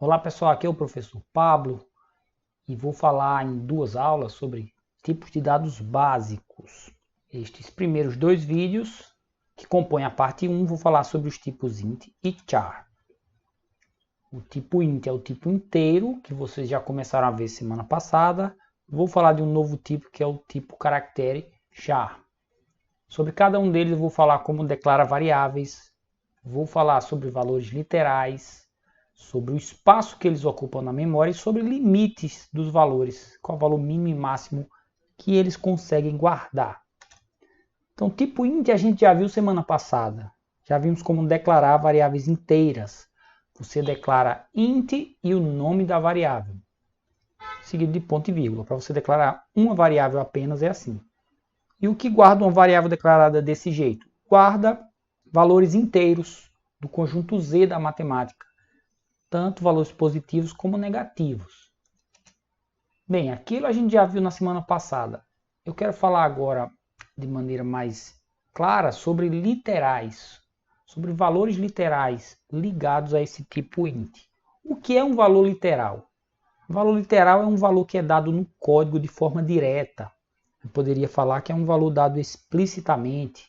Olá pessoal, aqui é o professor Pablo e vou falar em duas aulas sobre tipos de dados básicos. Estes primeiros dois vídeos, que compõem a parte 1, vou falar sobre os tipos int e char. O tipo int é o tipo inteiro, que vocês já começaram a ver semana passada. Vou falar de um novo tipo, que é o tipo caractere char. Sobre cada um deles eu vou falar como declara variáveis, vou falar sobre valores literais, sobre o espaço que eles ocupam na memória e sobre limites dos valores, qual o valor mínimo e máximo que eles conseguem guardar. Então, tipo int a gente já viu semana passada. Já vimos como declarar variáveis inteiras. Você declara int e o nome da variável, seguido de ponto e vírgula. Para você declarar uma variável apenas é assim. E o que guarda uma variável declarada desse jeito? Guarda valores inteiros do conjunto Z da matemática, tanto valores positivos como negativos. Bem, aquilo a gente já viu na semana passada. Eu quero falar agora de maneira mais clara sobre literais, sobre valores literais ligados a esse tipo int. O que é um valor literal? O valor literal é um valor que é dado no código de forma direta. Eu poderia falar que é um valor dado explicitamente.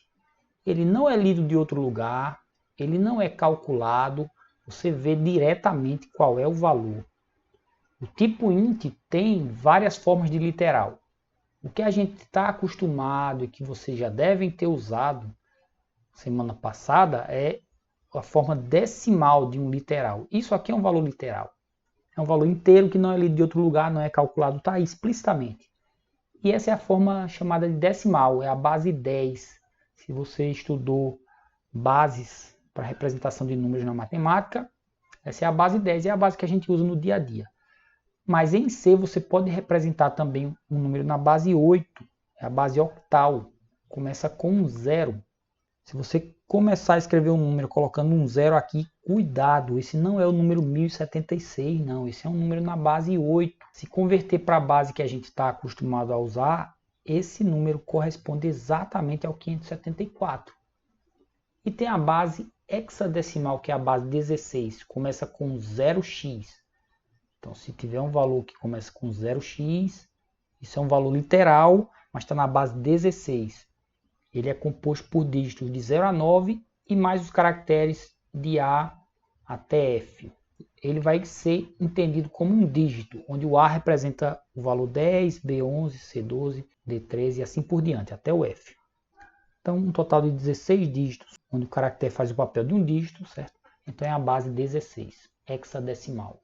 Ele não é lido de outro lugar, ele não é calculado, você vê diretamente qual é o valor. O tipo int tem várias formas de literal. O que a gente está acostumado e que vocês já devem ter usado semana passada é a forma decimal de um literal. Isso aqui é um valor literal. É um valor inteiro que não é lido de outro lugar, não é calculado, está aí explicitamente. E essa é a forma chamada de decimal, é a base 10. Se você estudou bases para representação de números na matemática, essa é a base 10, é a base que a gente usa no dia a dia. Mas em C você pode representar também um número na base 8, é a base octal, começa com um zero. Se você começar a escrever um número colocando um zero aqui, cuidado, esse não é o número 1076, não, esse é um número na base 8. Se converter para a base que a gente está acostumado a usar, esse número corresponde exatamente ao 574. E tem a base hexadecimal, que é a base 16, começa com 0x. Então, se tiver um valor que começa com 0x, isso é um valor literal, mas está na base 16. Ele é composto por dígitos de 0 a 9 e mais os caracteres de A até F. Ele vai ser entendido como um dígito, onde o A representa o valor 10, B11, C12, D13 e assim por diante, até o F. Então, um total de 16 dígitos, onde o caractere faz o papel de um dígito, certo? Então, é a base 16, hexadecimal.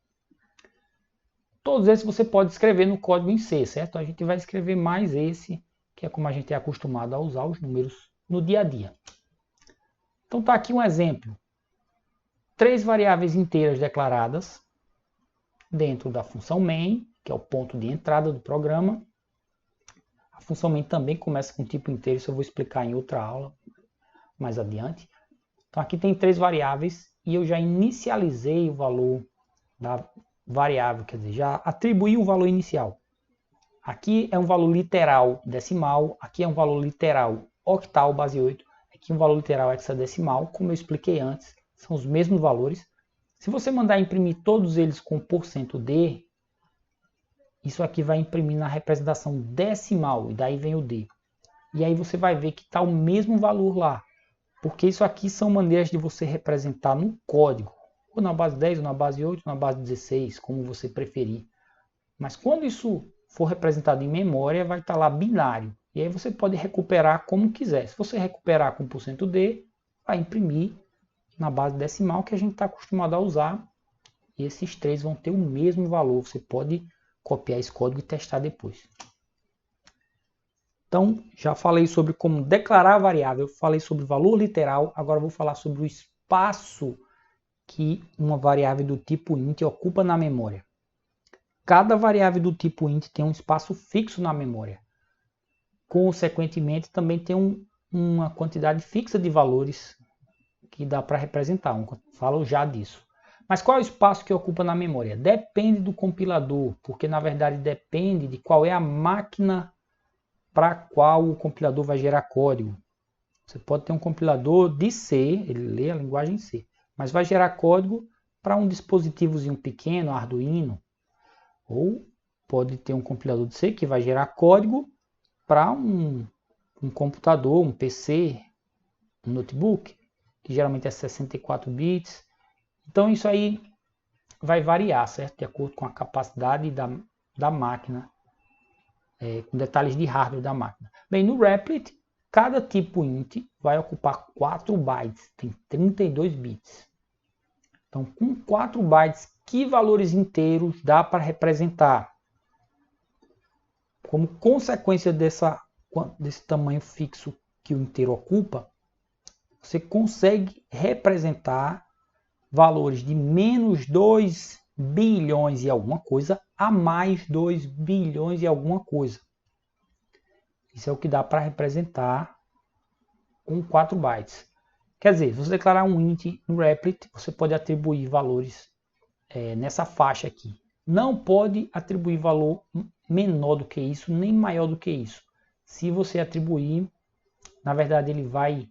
Todos esses você pode escrever no código em C, certo? A gente vai escrever mais esse, que é como a gente é acostumado a usar os números no dia a dia. Então, está aqui um exemplo. 3 variáveis inteiras declaradas dentro da função main, que é o ponto de entrada do programa. A função main também começa com tipo inteiro, isso eu vou explicar em outra aula mais adiante. Então aqui tem 3 variáveis e eu já inicializei o valor da variável, quer dizer, já atribuí o valor inicial. Aqui é um valor literal decimal, aqui é um valor literal octal base 8, aqui um valor literal hexadecimal, como eu expliquei antes, são os mesmos valores. Se você mandar imprimir todos eles com %d, isso aqui vai imprimir na representação decimal, e daí vem o d. E aí você vai ver que está o mesmo valor lá, porque isso aqui são maneiras de você representar no código, ou na base 10, ou na base 8, ou na base 16, como você preferir. Mas quando isso for representado em memória, vai estar lá binário. E aí você pode recuperar como quiser. Se você recuperar com %d, vai imprimir na base decimal que a gente está acostumado a usar. E esses 3 vão ter o mesmo valor. Você pode copiar esse código e testar depois. Então, já falei sobre como declarar a variável, falei sobre valor literal, agora vou falar sobre o espaço que uma variável do tipo int ocupa na memória. Cada variável do tipo int tem um espaço fixo na memória. Consequentemente, também tem uma quantidade fixa de valores que dá para representar. Falo já disso. Mas qual é o espaço que ocupa na memória? Depende do compilador, porque na verdade depende de qual é a máquina para a qual o compilador vai gerar código. Você pode ter um compilador de C, ele lê a linguagem C, mas vai gerar código para um dispositivozinho pequeno, Arduino, ou pode ter um compilador de C que vai gerar código para um computador, um PC, um notebook, que geralmente é 64 bits. Então isso aí vai variar, certo? De acordo com a capacidade da máquina, com detalhes de hardware da máquina. Bem, no Replit, cada tipo int vai ocupar 4 bytes, tem 32 bits. Então, com 4 bytes, que valores inteiros dá para representar? Como consequência desse tamanho fixo que o inteiro ocupa, você consegue representar valores de menos 2 bilhões e alguma coisa a mais 2 bilhões e alguma coisa. Isso é o que dá para representar com 4 bytes. Quer dizer, se você declarar um int no Replit, você pode atribuir valores nessa faixa aqui. Não pode atribuir valor menor do que isso, nem maior do que isso. Se você atribuir, na verdade ele vai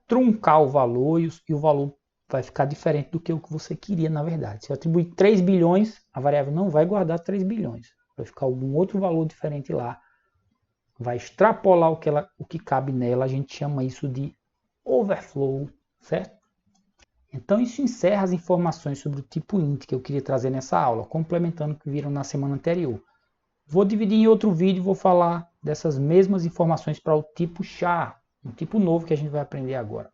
truncar o valor e o valor vai ficar diferente do que o que você queria, na verdade. Se eu atribuir 3 bilhões, a variável não vai guardar 3 bilhões. Vai ficar algum outro valor diferente lá. Vai extrapolar o que cabe nela. A gente chama isso de overflow, certo? Então isso encerra as informações sobre o tipo int que eu queria trazer nessa aula, complementando o que viram na semana anterior. Vou dividir em outro vídeo e vou falar dessas mesmas informações para o tipo char, um tipo novo que a gente vai aprender agora.